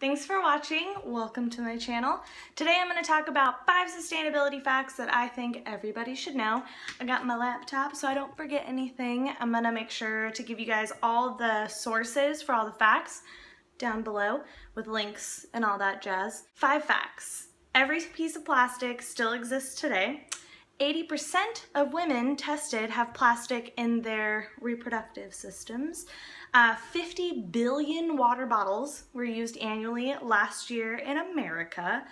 Thanks for watching. Welcome to my channel. Today I'm going to talk about 5 sustainability facts that I think everybody should know. I got my laptop so I don't forget anything. I'm going to make sure to give you guys all the sources for all the facts down below with links and all that jazz. 5 facts. Every piece of plastic still exists today. 80% of women tested have plastic in their reproductive systems. 50 billion water bottles were used annually last year in America.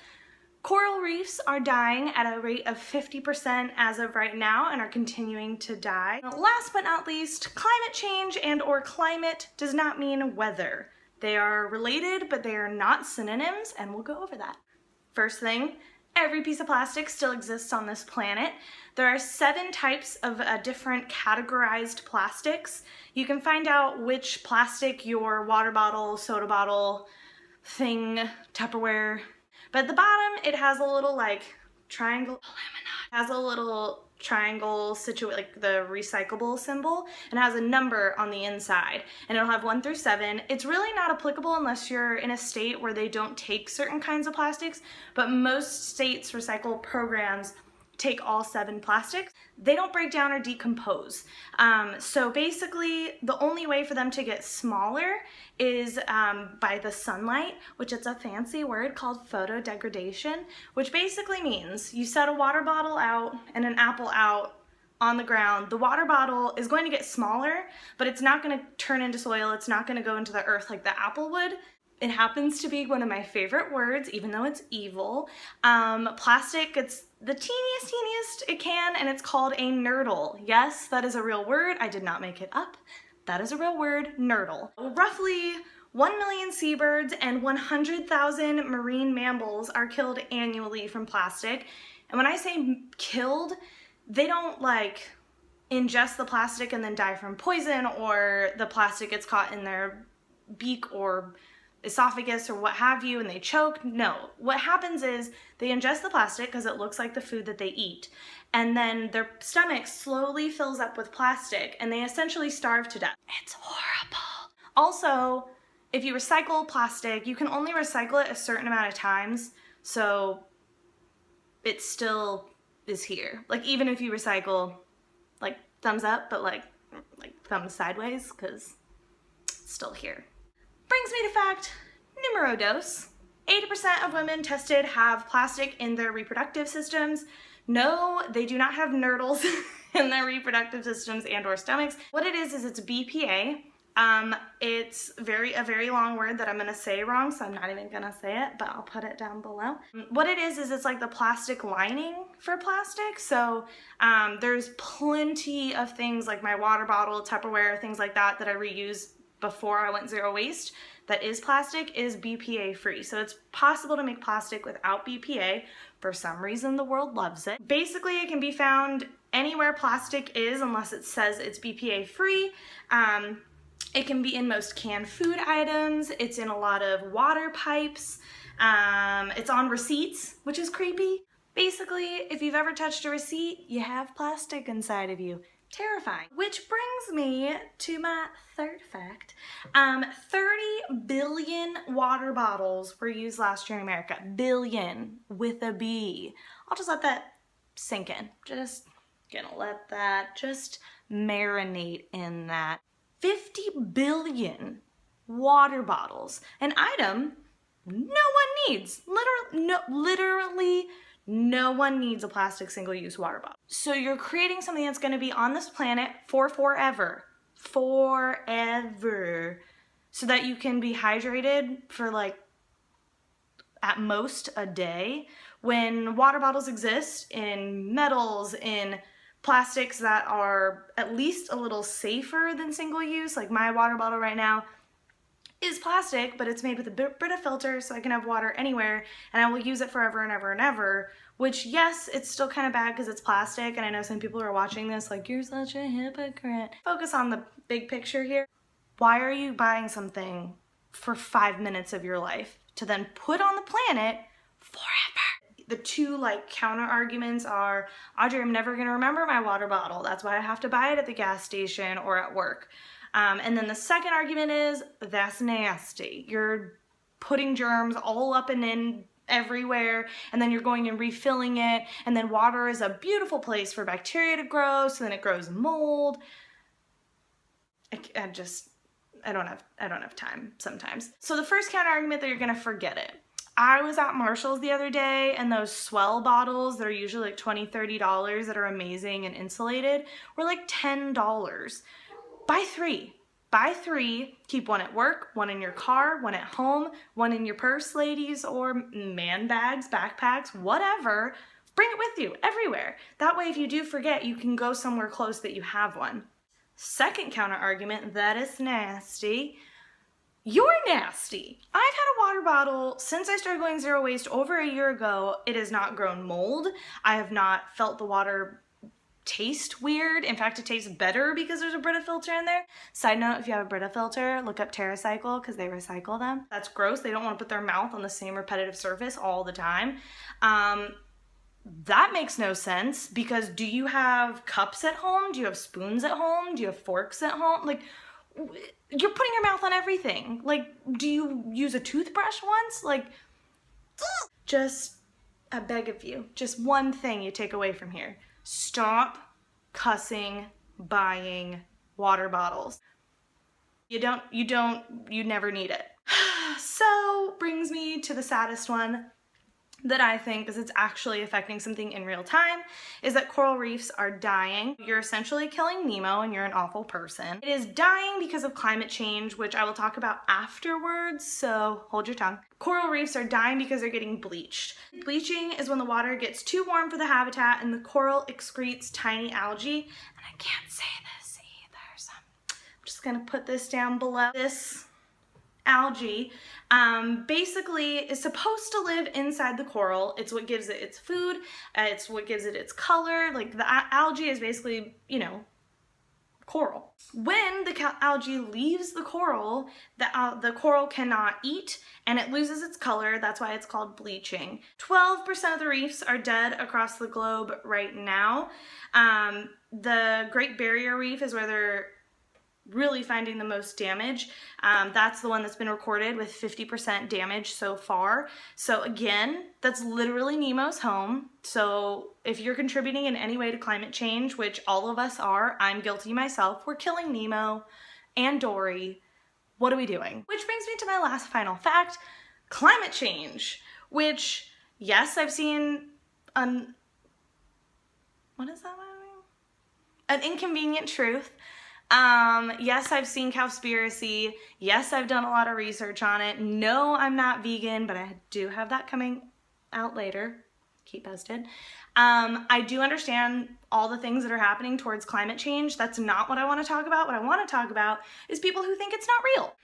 Coral reefs are dying at a rate of 50% as of right now and are continuing to die. Last but not least, climate change and/or climate does not mean weather. They are related, but they are not synonyms, and we'll go over that. First thing, every piece of plastic still exists on this planet. There are 7 types of different categorized plastics. You can find out which plastic your water bottle, soda bottle, thing, Tupperware. But at the bottom, it has a little triangle, has a little triangle like the recyclable symbol, and it has a number on the inside, and it'll have 1 through 7. It's really not applicable unless you're in a state where they don't take certain kinds of plastics, but most states' recycle programs take all 7 plastics. They don't break down or decompose. So basically the only way for them to get smaller is by the sunlight, which is a fancy word called photodegradation, which basically means you set a water bottle out and an apple out on the ground. The water bottle is going to get smaller, but it's not going to turn into soil. It's not going to go into the earth like the apple would. It happens to be one of my favorite words, even though it's evil. Plastic, it's the teeniest it can, and it's called a nurdle. Yes, that is a real word. I did not make it up. That is a real word, nurdle. Roughly 1 million seabirds and 100,000 marine mammals are killed annually from plastic. And when I say killed, they don't ingest the plastic and then die from poison, or the plastic gets caught in their beak or esophagus or what have you and they choke. No, what happens is they ingest the plastic because it looks like the food that they eat, and then their stomach slowly fills up with plastic and they essentially starve to death. It's horrible. Also, if you recycle plastic, you can only recycle it a certain amount of times, so it still is here. Even if you recycle, thumbs up, but like thumbs sideways, because it's still here. Brings me to fact numero dos. 80% of women tested have plastic in their reproductive systems. No, they do not have nurdles in their reproductive systems and or stomachs. What it is it's BPA. It's a very long word that I'm gonna say wrong, so I'm not even gonna say it, but I'll put it down below. What it is it's like the plastic lining for plastic. So there's plenty of things like my water bottle, Tupperware, things like that I reuse before I went zero waste that is plastic is BPA free. So it's possible to make plastic without BPA. For some reason the world loves it. Basically it can be found anywhere plastic is unless it says it's BPA free. It can be in most canned food items. It's in a lot of water pipes. It's on receipts, which is creepy. Basically, if you've ever touched a receipt, you have plastic inside of you. Terrifying. Which brings me to my third fact. 30 billion water bottles were used last year in America. Billion with a B. I'll just let that sink in. Just gonna let that just marinate in that. 50 billion water bottles. An item no one needs. Literally no one needs a plastic single-use water bottle. So you're creating something that's going to be on this planet for forever. Forever. So that you can be hydrated for at most a day. When water bottles exist in metals, in plastics that are at least a little safer than single-use, like my water bottle right now is plastic, but it's made with a Brita filter, so I can have water anywhere, and I will use it forever and ever and ever, which, yes, it's still kind of bad because it's plastic, and I know some people are watching this like, you're such a hypocrite. Focus on the big picture here. Why are you buying something for 5 minutes of your life to then put on the planet forever? The 2 counter arguments are, Audrey, I'm never gonna remember my water bottle. That's why I have to buy it at the gas station or at work. And then the second argument is, that's nasty. You're putting germs all up and in everywhere, and then you're going and refilling it, and then water is a beautiful place for bacteria to grow, so then it grows mold. I don't have time sometimes. So the first counter argument that you're gonna forget it. I was at Marshall's the other day, and those Swell bottles that are usually like $20, $30 that are amazing and insulated were like $10. Buy three. Buy three, keep one at work, one in your car, one at home, one in your purse, ladies, or man bags, backpacks, whatever. Bring it with you everywhere. That way, if you do forget, you can go somewhere close that you have one. Second counter argument, that is nasty. You're nasty. I've had a water bottle since I started going zero waste over a year ago. It has not grown mold. I have not felt the water taste weird. In fact, it tastes better because there's a Brita filter in there. Side note, if you have a Brita filter, look up TerraCycle because they recycle them. That's gross. They don't want to put their mouth on the same repetitive surface all the time. That makes no sense, because do you have cups at home? Do you have spoons at home? Do you have forks at home? Like, you're putting your mouth on everything. Like, do you use a toothbrush once? Like, just, I beg of you, just one thing you take away from here. Stop cussing buying water bottles. You never need it. So, brings me to the saddest one that I think, because it's actually affecting something in real time, is that coral reefs are dying. You're essentially killing Nemo and you're an awful person. It is dying because of climate change, which I will talk about afterwards, so hold your tongue. Coral reefs are dying because they're getting bleached. Bleaching is when the water gets too warm for the habitat and the coral excretes tiny algae. And I can't say this either, so I'm just gonna put this down below. This algae basically is supposed to live inside the coral. It's what gives it its food, it's what gives it its color. Like, the algae is basically, you know, coral. When the algae leaves the coral, the coral cannot eat and it loses its color. That's why it's called bleaching. 12% of the reefs are dead across the globe right now. The Great Barrier Reef is where they're really finding the most damage. That's the one that's been recorded with 50% damage so far. So again, that's literally Nemo's home. So if you're contributing in any way to climate change, which all of us are, I'm guilty myself, we're killing Nemo and Dory. What are we doing? Which brings me to my last final fact, climate change, which, yes, I've seen what is that? An inconvenient truth. Yes, I've seen Cowspiracy. Yes, I've done a lot of research on it. No, I'm not vegan, but I do have that coming out later. Keep posted. I do understand all the things that are happening towards climate change. That's not what I want to talk about. What I want to talk about is people who think it's not real.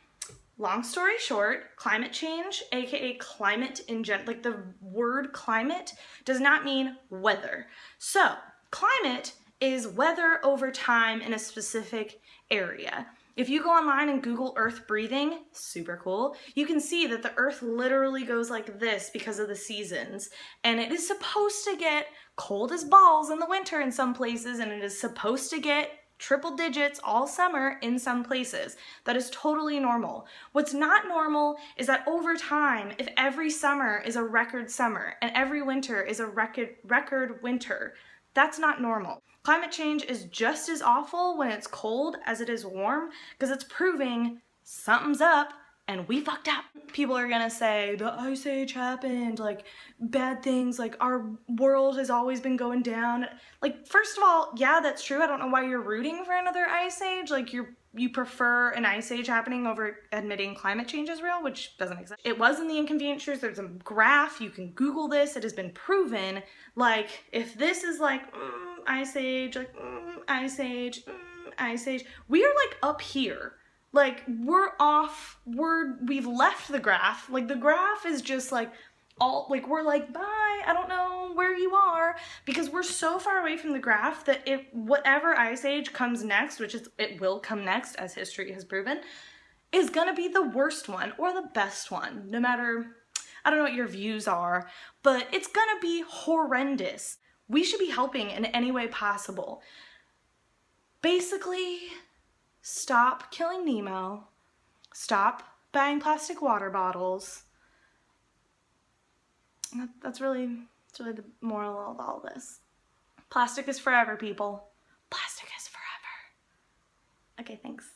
Long story short, climate change, aka climate in general, like the word climate does not mean weather. So, climate is weather over time in a specific area. If you go online and Google Earth breathing, super cool, you can see that the Earth literally goes like this because of the seasons. And it is supposed to get cold as balls in the winter in some places, and it is supposed to get triple digits all summer in some places. That is totally normal. What's not normal is that over time, if every summer is a record summer and every winter is a record winter, that's not normal. Climate change is just as awful when it's cold as it is warm, because it's proving something's up and we fucked up. People are gonna say the ice age happened, like bad things, like our world has always been going down. Like, first of all, yeah, that's true. I don't know why you're rooting for another ice age. Like, you prefer an ice age happening over admitting climate change is real, which doesn't make sense. It was in the Inconvenient Truth. There's a graph. You can Google this. It has been proven. Like, if this is like ice age, like ice age, ice age, we are like up here. Like, we're off. We've left the graph. Like, the graph is just like all, like, we're like, bye, I don't know where you are, because we're so far away from the graph that if whatever ice age comes next, which is, it will come next, as history has proven, is gonna be the worst one or the best one, no matter, I don't know what your views are, but it's gonna be horrendous. We should be helping in any way possible. Basically, stop killing Nemo, stop buying plastic water bottles. That's really the moral of all this. Plastic is forever, people. Plastic is forever. Okay, thanks.